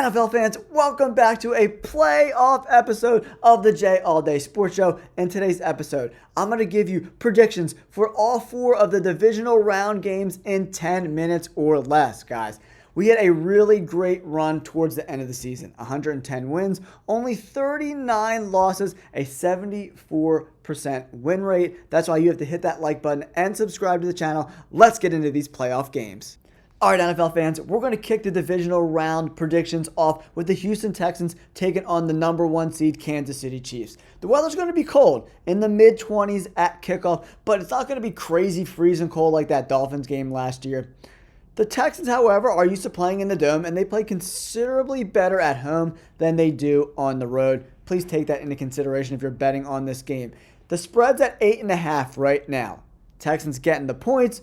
NFL fans, welcome back to a playoff episode of the J All Day Sports Show. In today's episode, I'm going to give you predictions for all 4 of the divisional round games in 10 minutes or less, guys. We had a really great run towards the end of the season. 110 wins, only 39 losses, a 74% win rate. That's why you have to hit that like button and subscribe to the channel. Let's get into these playoff games. All right, NFL fans, we're going to kick the divisional round predictions off with the Houston Texans taking on the number 1 seed Kansas City Chiefs. The weather's going to be cold, in the mid-20s at kickoff, but it's not going to be crazy freezing cold like that Dolphins game last year. The Texans, however, are used to playing in the dome, and they play considerably better at home than they do on the road. Please take that into consideration if you're betting on this game. The spread's at 8.5 right now. Texans getting the points.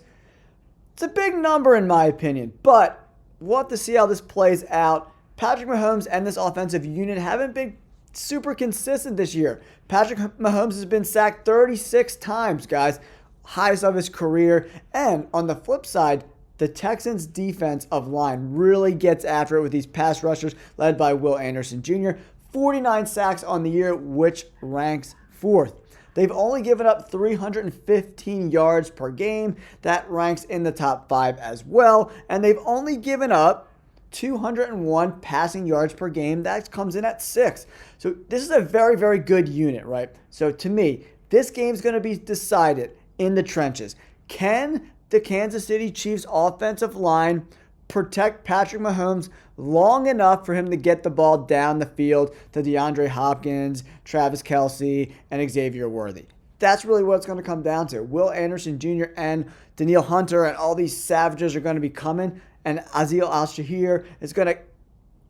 It's a big number in my opinion, but we'll have to see how this plays out. Patrick Mahomes and this offensive unit haven't been super consistent this year. Patrick Mahomes has been sacked 36 times, guys, highest of his career. And on the flip side, the Texans' defensive line really gets after it with these pass rushers led by Will Anderson Jr. 49 sacks on the year, which ranks 4th. They've only given up 315 yards per game. That ranks in the top 5 as well. And they've only given up 201 passing yards per game. That comes in at 6th. So this is a very, very good unit, right? So to me, this game's going to be decided in the trenches. Can the Kansas City Chiefs offensive line protect Patrick Mahomes long enough for him to get the ball down the field to DeAndre Hopkins, Travis Kelce, and Xavier Worthy? That's really what it's going to come down to. Will Anderson Jr. and Danielle Hunter and all these savages are going to be coming, and Azil Al-Shahir is going to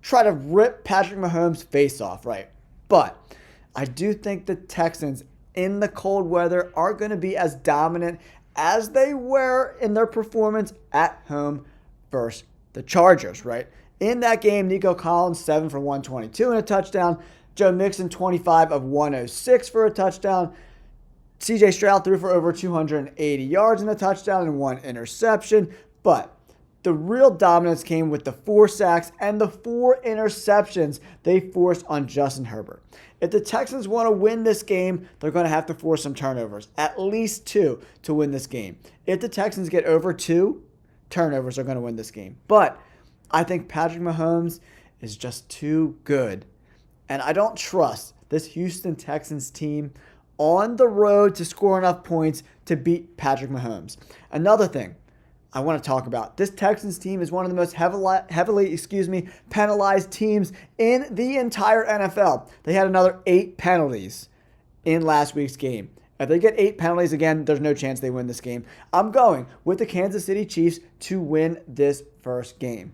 try to rip Patrick Mahomes' face off, right? But I do think the Texans in the cold weather are going to be as dominant as they were in their performance at home versus the Chargers, right? In that game, Nico Collins, 7 for 122 and a touchdown. Joe Mixon, 25 of 106 for a touchdown. CJ Stroud threw for over 280 yards and a touchdown and 1 interception. But the real dominance came with the 4 sacks and the 4 interceptions they forced on Justin Herbert. If the Texans want to win this game, they're going to have to force some turnovers, at least 2 to win this game. If the Texans get over 2, turnovers are going to win this game. But I think Patrick Mahomes is just too good. And I don't trust this Houston Texans team on the road to score enough points to beat Patrick Mahomes. Another thing I want to talk about. This Texans team is one of the most heavily penalized teams in the entire NFL. They had another 8 penalties in last week's game. If they get 8 penalties again, there's no chance they win this game. I'm going with the Kansas City Chiefs to win this first game.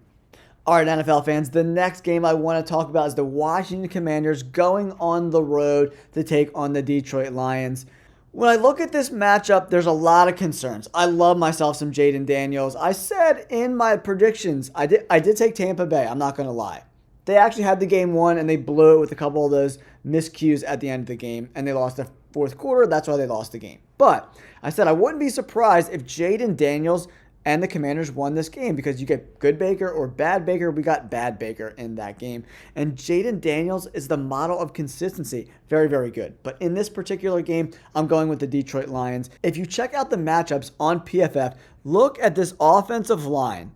All right, NFL fans, the next game I want to talk about is the Washington Commanders going on the road to take on the Detroit Lions. When I look at this matchup, there's a lot of concerns. I love myself some Jaden Daniels. I said in my predictions, I did take Tampa Bay. I'm not going to lie. They actually had the game won, and they blew it with a couple of those miscues at the end of the game, and they lost the 4th quarter. That's why they lost the game. But I said I wouldn't be surprised if Jaden Daniels and the Commanders won this game, because you get good Baker or bad Baker. We got bad Baker in that game. And Jaden Daniels is the model of consistency. Very, very good. But in this particular game, I'm going with the Detroit Lions. If you check out the matchups on PFF, look at this offensive line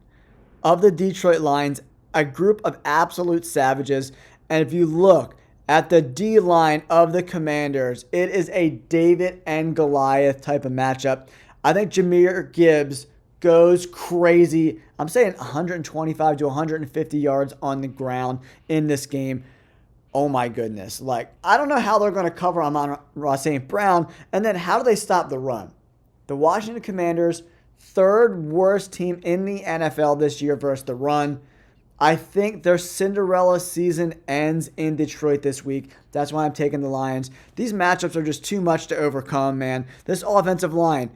of the Detroit Lions, a group of absolute savages. And if you look at the D line of the Commanders, it is a David and Goliath type of matchup. I think Jahmyr Gibbs goes crazy. I'm saying 125 to 150 yards on the ground in this game. Oh my goodness. Like, I don't know how they're going to cover Amon-Ra St. Brown. And then how do they stop the run? The Washington Commanders, 3rd worst team in the NFL this year versus the run. I think their Cinderella season ends in Detroit this week. That's why I'm taking the Lions. These matchups are just too much to overcome, man. This offensive line,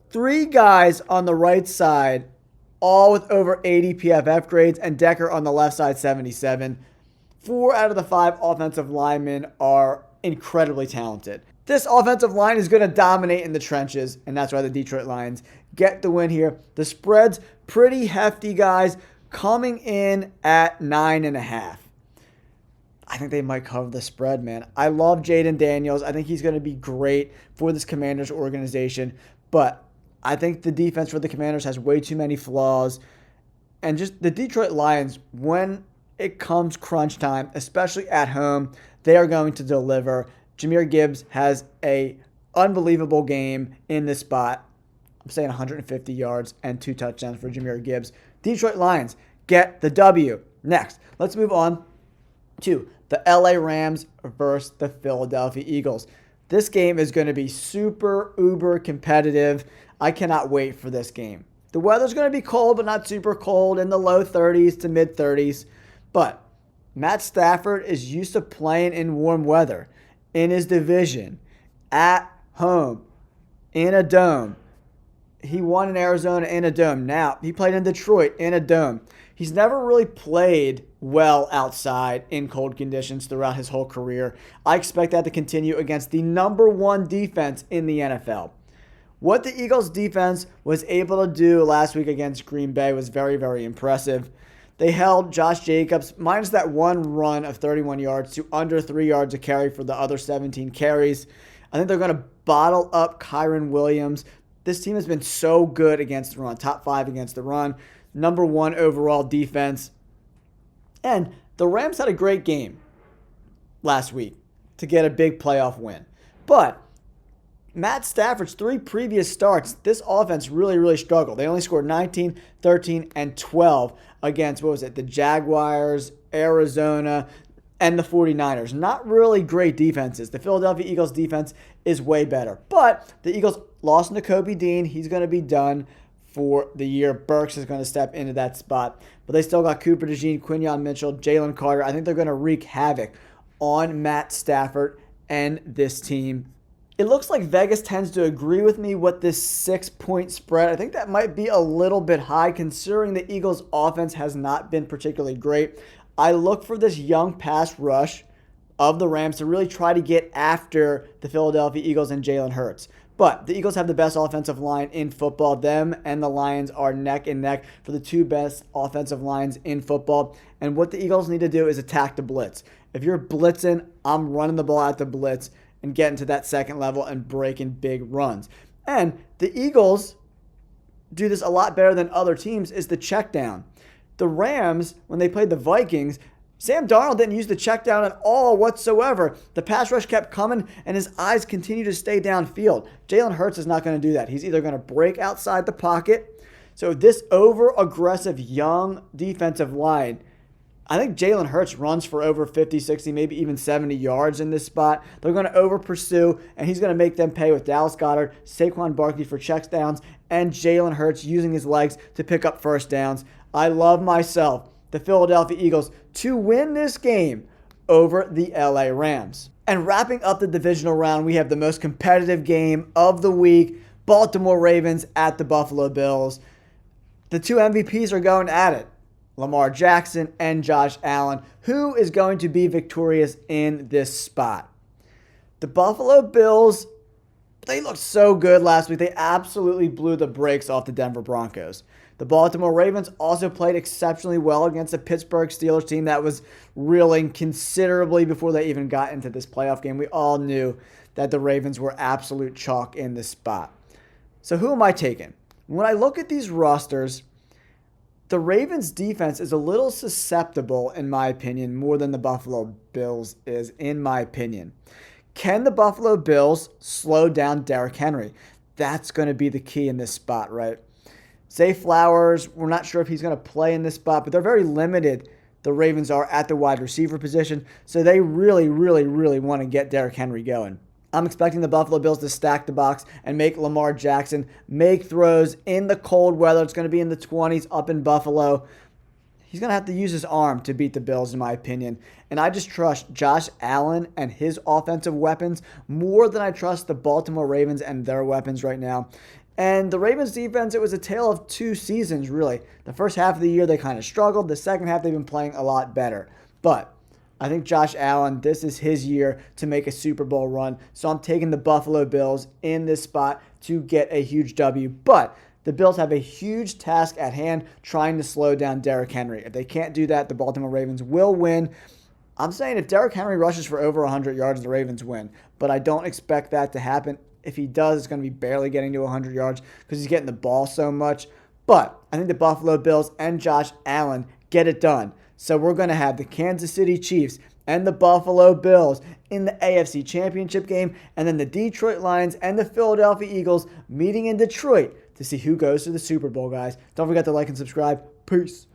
3 guys on the right side, all with over 80 PFF grades, and Decker on the left side, 77. 4 out of the 5 offensive linemen are incredibly talented. This offensive line is going to dominate in the trenches, and that's why the Detroit Lions get the win here. The spread's pretty hefty, guys. coming in at 9.5. I think they might cover the spread, man. I love Jaden Daniels. I think he's going to be great for this Commanders organization, but I think the defense for the Commanders has way too many flaws. And just the Detroit Lions, when it comes crunch time, especially at home, they are going to deliver. Jahmyr Gibbs has a unbelievable game in this spot. I'm saying 150 yards and 2 touchdowns for Jahmyr Gibbs. Detroit Lions get the W. Next, let's move on to the LA Rams versus the Philadelphia Eagles. This game is going to be super, uber competitive. I cannot wait for this game. The weather's going to be cold, but not super cold, in the low 30s to mid 30s. But Matt Stafford is used to playing in warm weather, in his division, at home, in a dome. He won in Arizona in a dome. Now, he played in Detroit in a dome. He's never really played well outside in cold conditions throughout his whole career. I expect that to continue against the number 1 defense in the NFL. What the Eagles defense was able to do last week against Green Bay was very, very impressive. They held Josh Jacobs, minus that one run of 31 yards, to under 3 yards a carry for the other 17 carries. I think they're going to bottle up Kyren Williams. This team has been so good against the run, top 5 against the run, number 1 overall defense. And the Rams had a great game last week to get a big playoff win. But Matt Stafford's 3 previous starts, this offense really, really struggled. They only scored 19, 13, and 12 against, the Jaguars, Arizona, and the 49ers. Not really great defenses. The Philadelphia Eagles defense is way better. But the Eagles lost Nakobe Dean. He's going to be done for the year. Burks is going to step into that spot. But they still got Cooper DeJean, Quinyon Mitchell, Jalen Carter. I think they're going to wreak havoc on Matt Stafford and this team. It looks like Vegas tends to agree with me with this 6-point spread. I think that might be a little bit high considering the Eagles' offense has not been particularly great. I look for this young pass rush of the Rams to really try to get after the Philadelphia Eagles and Jalen Hurts. But the Eagles have the best offensive line in football. Them and the Lions are neck and neck for the 2 best offensive lines in football. And what the Eagles need to do is attack the blitz. If you're blitzing, I'm running the ball at the blitz and getting to that second level and breaking big runs. And the Eagles do this a lot better than other teams is the check down. The Rams, when they played the Vikings, Sam Darnold didn't use the check down at all whatsoever. The pass rush kept coming, and his eyes continue to stay downfield. Jalen Hurts is not going to do that. He's either going to break outside the pocket. So this over-aggressive young defensive line, I think Jalen Hurts runs for over 50, 60, maybe even 70 yards in this spot. They're going to over-pursue, and he's going to make them pay with Dallas Goedert, Saquon Barkley for check downs, and Jalen Hurts using his legs to pick up first downs. I love myself the Philadelphia Eagles to win this game over the LA Rams. And wrapping up the divisional round, we have the most competitive game of the week, Baltimore Ravens at the Buffalo Bills. The 2 MVPs are going at it, Lamar Jackson and Josh Allen. Who is going to be victorious in this spot? The Buffalo Bills, they looked so good last week. They absolutely blew the brakes off the Denver Broncos. The Baltimore Ravens also played exceptionally well against the Pittsburgh Steelers team that was reeling considerably before they even got into this playoff game. We all knew that the Ravens were absolute chalk in this spot. So who am I taking? When I look at these rosters, the Ravens defense is a little susceptible, in my opinion, more than the Buffalo Bills is, in my opinion. Can the Buffalo Bills slow down Derrick Henry? That's going to be the key in this spot, right? Zay Flowers, we're not sure if he's going to play in this spot, but they're very limited, the Ravens are, at the wide receiver position. So they really, really, really want to get Derrick Henry going. I'm expecting the Buffalo Bills to stack the box and make Lamar Jackson make throws in the cold weather. It's going to be in the 20s up in Buffalo. He's going to have to use his arm to beat the Bills, in my opinion. And I just trust Josh Allen and his offensive weapons more than I trust the Baltimore Ravens and their weapons right now. And the Ravens defense, it was a tale of 2 seasons, really. The first half of the year, they kind of struggled. The second half, they've been playing a lot better. But I think Josh Allen, this is his year to make a Super Bowl run. So I'm taking the Buffalo Bills in this spot to get a huge W. But the Bills have a huge task at hand trying to slow down Derrick Henry. If they can't do that, the Baltimore Ravens will win. I'm saying if Derrick Henry rushes for over 100 yards, the Ravens win. But I don't expect that to happen. If he does, it's going to be barely getting to 100 yards because he's getting the ball so much. But I think the Buffalo Bills and Josh Allen get it done. So we're going to have the Kansas City Chiefs and the Buffalo Bills in the AFC Championship game, and then the Detroit Lions and the Philadelphia Eagles meeting in Detroit to see who goes to the Super Bowl, guys. Don't forget to like and subscribe. Peace.